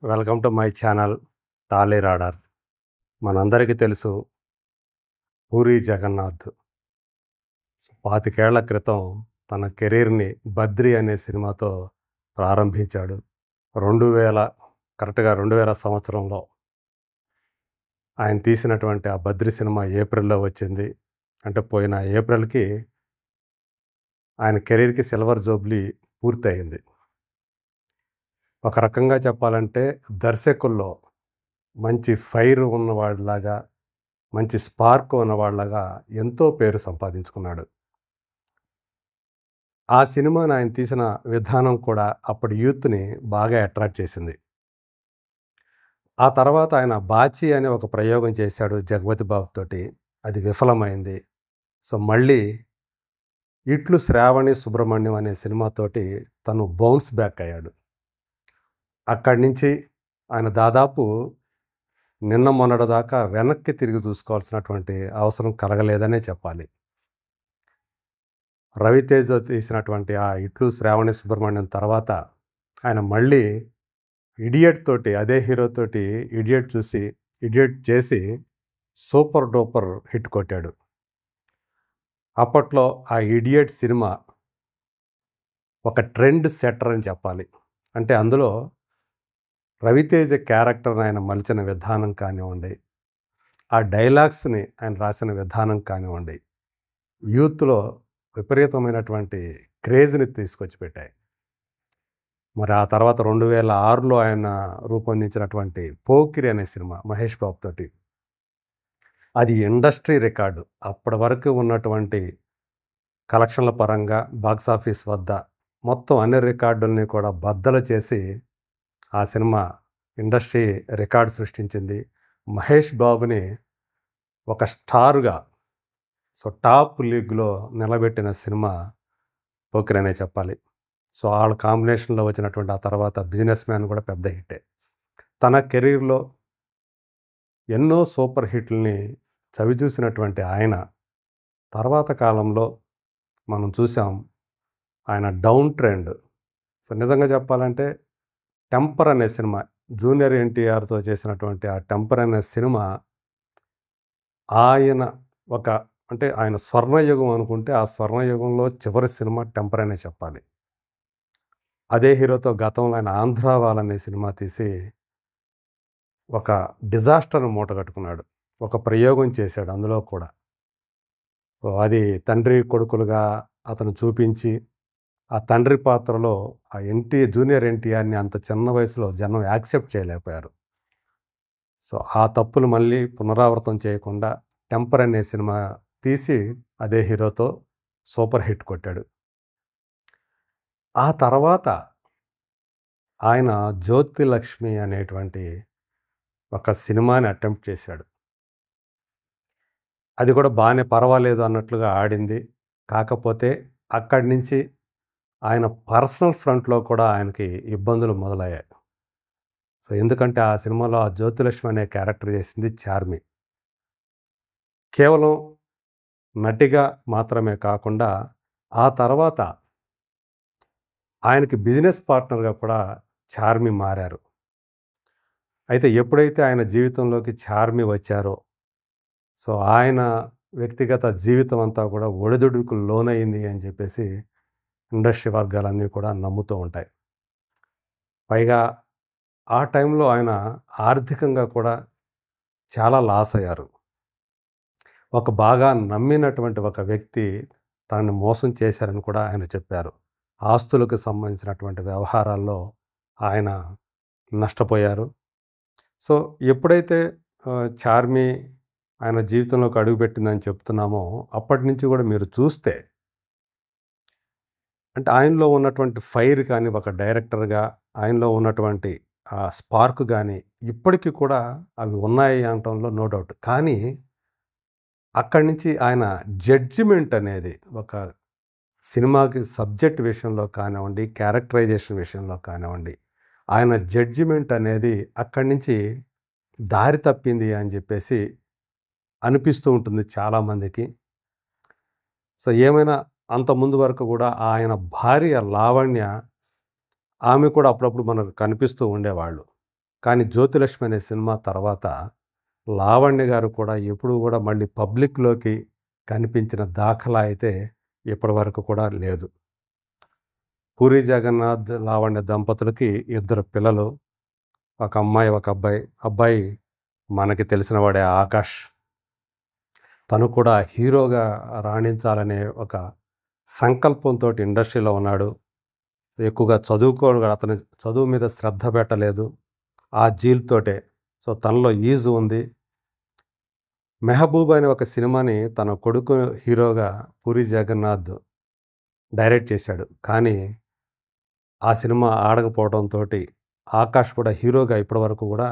Welcome to my channel Tally radar. మనందరికీ తెలుసు పూరి జగన్నాథ్ 25 ఏళ్ల క్రితం తన కెరీర్ని బద్రి అనే సినిమాతో ప్రారంభించాడు. 2000 కరెక్ట్గా 2000 సంవత్సరంలో ఆయన తీసినటువంటి ఆ బద్రి సినిమా ఏప్రిల్లో వచ్చింది. అంటే పోయిన ఏప్రిల్కి ఆయన కెరీర్కి సిల్వర్ జూబ్లీ పూర్తయింది. ఒక రకంగా చెప్పాలంటే దర్శకుల్లో మంచి ఫైర్ ఉన్నవాడిలాగా, మంచి స్పార్క్ ఉన్నవాడిలాగా ఎంతో పేరు సంపాదించుకున్నాడు. ఆ సినిమాని ఆయన తీసిన విధానం కూడా అప్పటి యూత్‌ని బాగా అట్రాక్ట్ చేసింది. ఆ తర్వాత ఆయన 'బాచీ' అనే ఒక ప్రయోగం చేశాడు జగపతి బాబుతోటి. అది విఫలమైంది. సో, మళ్ళీ 'ఇట్లు శ్రావణి సుబ్రహ్మణ్యం' అనే సినిమాతోటి తను బౌన్స్ బ్యాక్ అయ్యాడు. అక్కడి నుంచి ఆయన దాదాపు నిన్న మొన్నటి దాకా వెనక్కి తిరిగి చూసుకోవాల్సినటువంటి అవసరం కలగలేదనే చెప్పాలి. రవితేజ తీసినటువంటి ఆ 'ఇట్లు శ్రావణి సుబ్రహ్మణ్యం' తర్వాత ఆయన మళ్ళీ 'ఇడియట్' తోటి, అదే హీరోతోటి 'ఇడియట్' చేసి సూపర్ డూపర్ హిట్ కొట్టాడు. అప్పట్లో ఆ 'ఇడియట్' సినిమా ఒక ట్రెండ్ సెట్టర్ అని చెప్పాలి. అంటే అందులో రవితేజ క్యారెక్టర్ని ఆయన మలిచిన విధానం కానివ్వండి, ఆ డైలాగ్స్ని ఆయన రాసిన విధానం కానివ్వండి, యూత్‌లో విపరీతమైనటువంటి క్రేజ్‌ని తీసుకొచ్చి పెట్టాయి. మరి ఆ తర్వాత 2006లో ఆయన రూపొందించినటువంటి 'పోకిరి' అనే సినిమా మహేష్ బాబుతోటి, అది ఇండస్ట్రీ రికార్డు. అప్పటి వరకు ఉన్నటువంటి కలెక్షన్ల పరంగా బాక్సాఫీస్ వద్ద మొత్తం అన్ని రికార్డుల్ని కూడా బద్దలు చేసి ఆ సినిమా ఇండస్ట్రీ రికార్డు సృష్టించింది. మహేష్ బాబుని ఒక స్టార్‌గా, సో టాప్ లీగ్‌లో నిలబెట్టిన సినిమా 'పోకిరి' అనే చెప్పాలి. సో వాళ్ళ కాంబినేషన్‌లో వచ్చినటువంటి ఆ తర్వాత 'బిజినెస్ మ్యాన్' కూడా పెద్ద హిట్టే. తన కెరీర్‌లో ఎన్నో సూపర్ హిట్‌లని చవిచూసినటువంటి ఆయన తర్వాత కాలంలో మనం చూసాం ఆయన డౌన్ ట్రెండ్. సో నిజంగా చెప్పాలంటే 'టెంపర్' అనే సినిమా, జూనియర్ ఎన్టీఆర్‌తో చేసినటువంటి ఆ 'టెంపర్' అనే సినిమా ఆయన ఒక అంటే ఆయన స్వర్ణయుగం అనుకుంటే ఆ స్వర్ణయుగంలో చివరి సినిమా 'టెంపర్' అనే చెప్పాలి. అదే హీరోతో గతంలో ఆయన 'ఆంధ్రావాల్' అనే సినిమా తీసి ఒక డిజాస్టర్‌ని మూటగట్టుకున్నాడు. ఒక ప్రయోగం చేశాడు అందులో కూడా. సో అది తండ్రి కొడుకులుగా అతను చూపించి, ఆ తండ్రి పాత్రలో ఆ జూనియర్ ఎన్టీఆర్‌ని అంత చిన్న వయసులో జనం యాక్సెప్ట్ చేయలేకపోయారు. సో ఆ తప్పులు మళ్ళీ పునరావృతం చేయకుండా 'టెంపర్' అనే సినిమా తీసి అదే హీరోతో సూపర్ హిట్ కొట్టాడు. ఆ తర్వాత ఆయన 'జ్యోతిలక్ష్మి' అనేటువంటి ఒక సినిమాని అటెంప్ట్ చేశాడు. అది కూడా బానే పర్వాలేదు అన్నట్లుగా ఆడింది. కాకపోతే అక్కడి నుంచి ఆయన పర్సనల్ ఫ్రంట్‌లో కూడా ఆయనకి ఇబ్బందులు మొదలయ్యాయి. సో ఎందుకంటే ఆ సినిమాలో ఆ 'జ్యోతిలక్ష్మి' అనే క్యారెక్టర్ చేసింది చార్మి. కేవలం నటిగా మాత్రమే కాకుండా ఆ తర్వాత ఆయనకి బిజినెస్ పార్ట్నర్‌గా కూడా చార్మి మారారు. అయితే ఎప్పుడైతే ఆయన జీవితంలోకి చార్మి వచ్చారో, సో ఆయన వ్యక్తిగత జీవితం అంతా కూడా ఒడిదుడుకులకు లోనయింది అని చెప్పేసి ఇండస్ట్రీ వర్గాలన్నీ కూడా నమ్ముతూ ఉంటాయి. పైగా ఆ టైంలో ఆయన ఆర్థికంగా కూడా చాలా లాస్ అయ్యారు. ఒక బాగా నమ్మినటువంటి ఒక వ్యక్తి తనని మోసం చేశారని కూడా ఆయన చెప్పారు. ఆస్తులకు సంబంధించినటువంటి వ్యవహారాల్లో ఆయన నష్టపోయారు. సో ఎప్పుడైతే చార్మి ఆయన జీవితంలోకి అడుగుపెట్టిందని చెప్తున్నామో, అప్పటి నుంచి కూడా మీరు చూస్తే అంటే ఆయనలో ఉన్నటువంటి ఫైర్ కానీ, ఒక డైరెక్టర్‌గా ఆయనలో ఉన్నటువంటి స్పార్క్ గానీ, ఇప్పటికి కూడా అవి ఉన్నాయి అనటంలో నో డౌట్. కానీ అక్కడి నుంచి ఆయన జడ్జిమెంట్ అనేది ఒక సినిమాకి సబ్జెక్ట్ విషయంలో కానివ్వండి, క్యారెక్టరైజేషన్ విషయంలో కానివ్వండి, ఆయన జడ్జిమెంట్ అనేది అక్కడి నుంచి దారి తప్పింది అని చెప్పేసి అనిపిస్తూ ఉంటుంది చాలామందికి. సో ఏమైనా అంత ముందు వరకు కూడా ఆయన భార్య లావణ్య, ఆమె కూడా అప్పుడప్పుడు మనకు కనిపిస్తూ ఉండేవాళ్ళు. కానీ 'జ్యోతిలక్ష్మి' అనే సినిమా తర్వాత లావణ్య గారు కూడా ఎప్పుడూ కూడా మళ్ళీ పబ్లిక్‌లోకి కనిపించిన దాఖలా అయితే ఇప్పటివరకు కూడా లేదు. పూరి జగన్నాథ్, లావణ్య దంపతులకి 2 పిల్లలు. ఒక అమ్మాయి, ఒక అబ్బాయి. అబ్బాయి మనకి తెలిసిన వాడే ఆకాష్. తను కూడా హీరోగా రాణించాలనే ఒక సంకల్పంతోటి ఇండస్ట్రీలో ఉన్నాడు. ఎక్కువగా అతని చదువు మీద శ్రద్ధ పెట్టలేదు. ఆ జీల్‌తోటే. సో, తనలో ఈజ్ ఉంది. 'మెహబూబ్' అనే ఒక సినిమాని తన కొడుకు హీరోగా పూరి జగన్నాథ్ డైరెక్ట్ చేశాడు. కానీ ఆ సినిమా ఆడకపోవడంతోటి ఆకాష్ కూడా హీరోగా ఇప్పటివరకు కూడా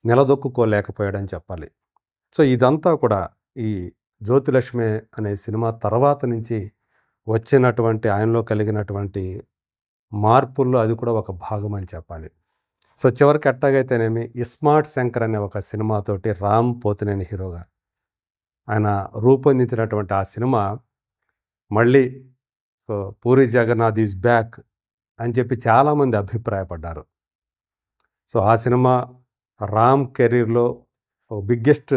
నిలదొక్కుకోలేకపోయాడని చెప్పాలి. సో, ఇదంతా కూడా ఈ 'జ్యోతిలక్ష్మి' అనే సినిమా తర్వాత నుంచి వచ్చినటువంటి ఆయనలో కలిగినటువంటి మార్పుల్లో అది కూడా ఒక భాగం అని చెప్పాలి. సో, చివరికి ఎట్టాగైతేనేమి 'ఇస్మార్ట్ శంకర్' అనే ఒక సినిమాతోటి రామ్ పోతినేని హీరోగా ఆయన రూపొందించినటువంటి ఆ సినిమా మళ్ళీ పూరి జగన్నాథ్ ఈజ్ బ్యాక్ అని చెప్పి చాలామంది అభిప్రాయపడ్డారు. సో, ఆ సినిమా రామ్ కెరీర్‌లో బిగ్గెస్ట్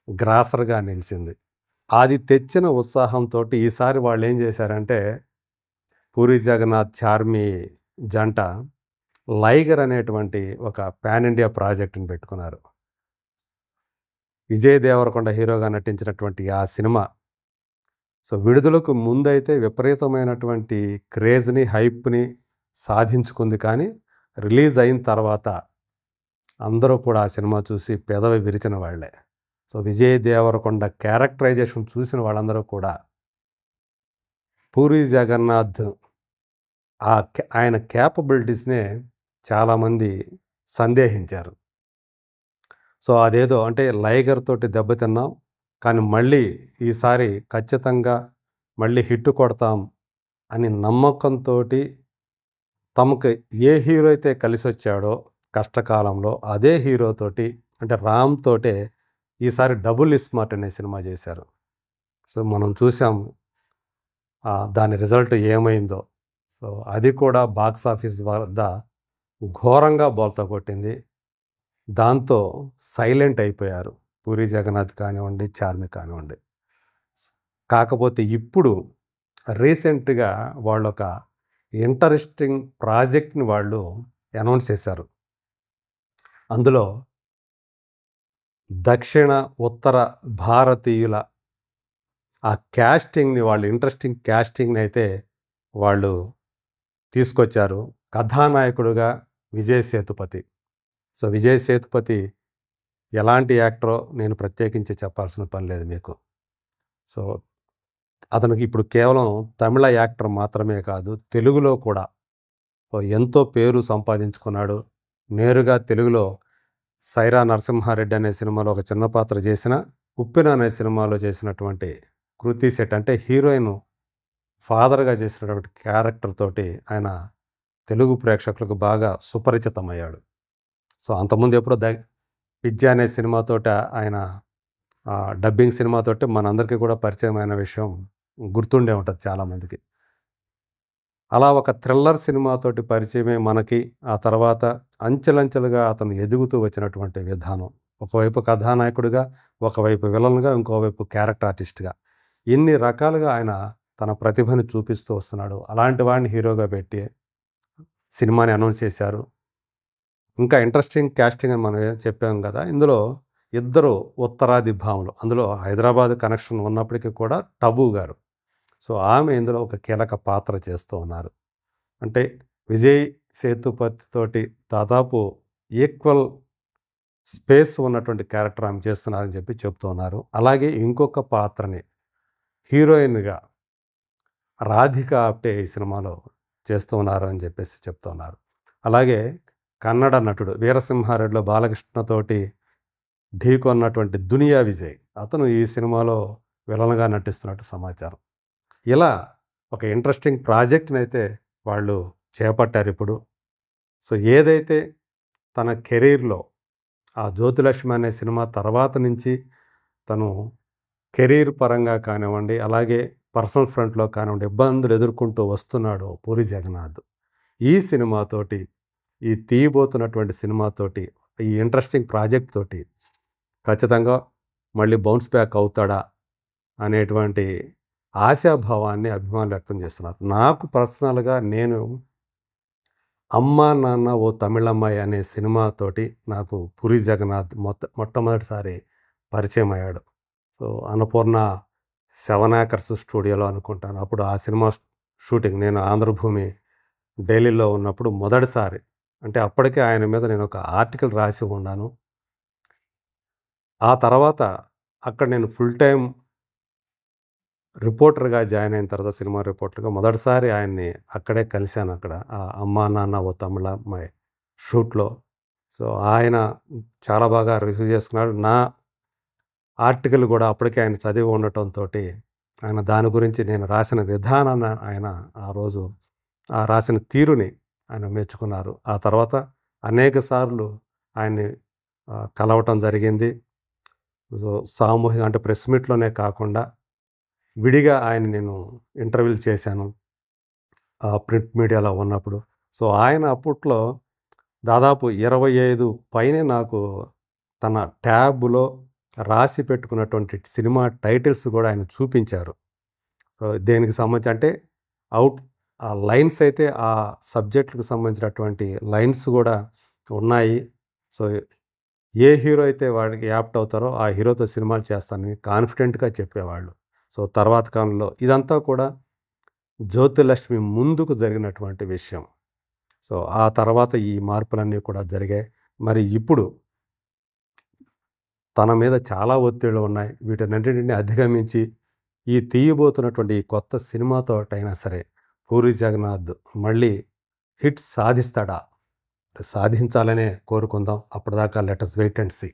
గ్రాసర్‌గా నిలిచింది. అది తెచ్చిన ఉత్సాహంతోటి ఈసారి వాళ్ళేం చేశారంటే పూరి జగన్నాథ్, చార్మి జంట 'లైగర్' అనేటువంటి ఒక పాన్ ఇండియా ప్రాజెక్ట్‌ని పెట్టుకున్నారు. విజయ్ దేవరకొండ హీరోగా నటించినటువంటి ఆ సినిమా సో, విడుదలకు ముందైతే విపరీతమైనటువంటి క్రేజ్‌ని, హైప్‌ని సాధించుకుంది. కానీ రిలీజ్ అయిన తర్వాత అందరూ కూడా ఆ సినిమా చూసి పెదవి విరిచిన వాళ్ళే. సో, విజయ్ దేవరకొండ క్యారెక్టరైజేషన్ చూసిన వాళ్ళందరూ కూడా పూరి జగన్నాథ్ ఆయన క్యాపబిలిటీస్‌నే చాలామంది సందేహించారు. సో, అదేదో అంటే 'లైగర్' తోటి దెబ్బతిన్నాం. కానీ మళ్ళీ ఈసారి ఖచ్చితంగా మళ్ళీ హిట్ కొడతాం అని నమ్మకంతోటి తమకు ఏ హీరో అయితే కలిసొచ్చాడో కష్టకాలంలో అదే హీరోతోటి అంటే రామ్ తోటే ఈసారి 'డబుల్ ఇస్మార్ట్' అనే సినిమా చేశారు. సో, మనం చూసాం దాని రిజల్ట్ ఏమైందో. సో, అది కూడా బాక్స్ ఆఫీస్ వద్ద ఘోరంగా బోల్తా కొట్టింది. దాంతో సైలెంట్ అయిపోయారు పూరి జగన్నాథ్ కానివ్వండి, చార్మి కానివ్వండి. కాకపోతే ఇప్పుడు రీసెంట్‌గా వాళ్ళొక ఇంట్రెస్టింగ్ ప్రాజెక్ట్‌ని వాళ్ళు అనౌన్స్ చేశారు. అందులో దక్షిణ, ఉత్తర భారతీయుల ఆ క్యాస్టింగ్‌ని వాళ్ళు ఇంట్రెస్టింగ్ క్యాస్టింగ్‌ని అయితే వాళ్ళు తీసుకొచ్చారు. కథానాయకుడుగా విజయ్ సేతుపతి. సో, విజయ్ సేతుపతి ఎలాంటి యాక్టరో నేను ప్రత్యేకించి చెప్పాల్సిన పని లేదు మీకు. సో, అతనికి ఇప్పుడు కేవలం తమిళ యాక్టర్ మాత్రమే కాదు, తెలుగులో కూడా ఎంతో పేరు సంపాదించుకున్నాడు. నేరుగా తెలుగులో 'సైరా నరసింహారెడ్డి' అనే సినిమాలో ఒక చిన్న పాత్ర చేసిన, 'ఉప్పెన' అనే సినిమాలో చేసినటువంటి కృతి శెట్టి అంటే హీరోయిన్ ఫాదర్‌గా చేసినటువంటి క్యారెక్టర్ తోటి ఆయన తెలుగు ప్రేక్షకులకు బాగా సుపరిచితమయ్యాడు. సో, అంతకుముందు ఎప్పుడో 'పిజ్జా' అనే సినిమాతోటి ఆయన డబ్బింగ్ సినిమాతోటి మనందరికీ కూడా పరిచయమైన విషయం గుర్తుండే ఉంటుంది చాలామందికి. అలా ఒక థ్రిల్లర్ సినిమాతోటి పరిచయమే మనకి. ఆ తర్వాత అంచెలంచెలుగా అతను ఎదుగుతూ వచ్చినటువంటి విధానం. ఒకవైపు కథానాయకుడిగా, ఒకవైపు విలన్‌గా, ఇంకోవైపు క్యారెక్టర్ ఆర్టిస్ట్‌గా. ఇన్ని రకాలుగా ఆయన తన ప్రతిభను చూపిస్తూ వస్తున్నాడు. అలాంటి వాడిని హీరోగా పెట్టి సినిమాని అనౌన్స్ చేశారు. ఇంకా ఇంట్రెస్టింగ్ క్యాస్టింగ్ అని మనం చెప్పాం కదా! ఇందులో ఇద్దరు ఉత్తరాది భామలు. అందులో హైదరాబాద్ కనెక్షన్ ఉన్నప్పటికీ కూడా టబు గారు. సో, ఆమె ఇందులో ఒక కీలక పాత్ర చేస్తూ ఉన్నారు. అంటే విజయ్ సేతుపతి తోటి దాదాపు ఈక్వల్ స్పేస్ ఉన్నటువంటి క్యారెక్టర్ ఆమె చేస్తున్నారని చెప్పి చెప్తూ ఉన్నారు. అలాగే ఇంకొక పాత్రని హీరోయిన్‌గా రాధిక ఆప్టే ఈ సినిమాలో చేస్తూ ఉన్నారు అని చెప్పేసి చెప్తూ ఉన్నారు. అలాగే కన్నడ నటుడు 'వీరసింహారెడ్డిలో' బాలకృష్ణతోటి ఢీకొన్నటువంటి దునియా విజయ్ అతను ఈ సినిమాలో విలన్‌గా నటిస్తున్నట్టు సమాచారం. ఇలా ఒక ఇంట్రెస్టింగ్ ప్రాజెక్ట్‌ని అయితే వాళ్ళు చేపట్టారు ఇప్పుడు. సో, ఏదైతే తన కెరీర్‌లో ఆ 'జ్యోతిలక్ష్మి' అనే సినిమా తర్వాత నుంచి తను కెరీర్ పరంగా కానివ్వండి, అలాగే పర్సనల్ ఫ్రంట్‌లో కానివ్వండి ఇబ్బందులు ఎదుర్కొంటూ వస్తున్నాడు పూరి జగన్నాథ్. ఈ సినిమాతోటి ఈ తీయబోతున్నటువంటి సినిమాతోటి, ఈ ఇంట్రెస్టింగ్ ప్రాజెక్ట్ తోటి ఖచ్చితంగా మళ్ళీ బౌన్స్ బ్యాక్ అవుతాడా అనేటువంటి ఆశాభావాన్ని అభిమానులు వ్యక్తం చేస్తున్నారు. నాకు పర్సనల్‌గా నేను 'అమ్మా నాన్న ఓ తమిళమ్మాయి' అనే సినిమాతోటి నాకు పూరి జగన్నాథ్ మొట్టమొదటిసారి పరిచయం అయ్యాడు. సో, అన్నపూర్ణ 7 ఏకర్స్ స్టూడియోలో అనుకుంటాను. అప్పుడు ఆ సినిమా షూటింగ్ నేను ఆంధ్రభూమి ఢిల్లీలో ఉన్నప్పుడు మొదటిసారి. అంటే అప్పటికే ఆయన మీద నేను ఒక ఆర్టికల్ రాసి ఉన్నాను. ఆ తర్వాత అక్కడ నేను ఫుల్ టైమ్ రిపోర్టర్‌గా జాయిన్ అయిన తర్వాత సినిమా రిపోర్టర్‌గా మొదటిసారి ఆయన్ని అక్కడే కలిసాను అక్కడ. 'అమ్మా నాన్న ఓ తమిళమ్మాయి' షూట్‌లో. సో, ఆయన చాలా బాగా రిసీవ్ చేసుకున్నాడు. నా ఆర్టికల్ గూడా అప్పటికే ఆయన చదివి ఉండటంతోటి ఆయన దాని గురించి నేను రాసిన విధానాన్ని ఆయన ఆ రోజు రాసిన తీరుని ఆయన మెచ్చుకున్నారు. ఆ తర్వాత అనేక సార్లు ఆయన్ని కలవటం జరిగింది. సో, సామూహిక అంటే ప్రెస్ మీట్‌లోనే కాకుండా విడిగా ఆయన్ని నేను ఇంటర్వ్యూలు చేశాను. ప్రింట్ మీడియాలో ఉన్నప్పుడు. సో, ఆయన అప్పట్లో దాదాపు 25 పైనే నాకు తన ట్యాబ్‌లో రాసి పెట్టుకున్నటువంటి సినిమా టైటిల్స్ గూడా ఆయన చూపించారు. సో, దేనికి సంబంధించి అంటే ఆ లైన్స్ అయితే ఆ సబ్జెక్ట్‌కి సంబంధించినటువంటి లైన్స్ గూడా ఉన్నాయి. సో, ఏ హీరో అయితే వాడికి యాప్ట్ అవుతారో ఆ హీరోతో సినిమాలు చేస్తానని కాన్ఫిడెంట్‌గా చెప్పేవాళ్ళు. సో, తర్వాత కాలంలో ఇదంతా కూడా 'జ్యోతిలక్ష్మి' ముందుకు జరిగినటువంటి విషయం. సో, ఆ తర్వాత ఈ మార్పులన్నీ కూడా జరిగాయి. మరి ఇప్పుడు తన మీద చాలా ఒత్తిళ్ళు ఉన్నాయి. వీటన్నింటిని అధిగమించి ఈ తీయబోతున్నటువంటి ఈ కొత్త సినిమాతోటైనా సరే పూరి జగన్నాథ్ మళ్ళీ హిట్ సాధిస్తాడా? సాధించాలనే కోరుకుందాం. అప్పటిదాకా let us wait and see.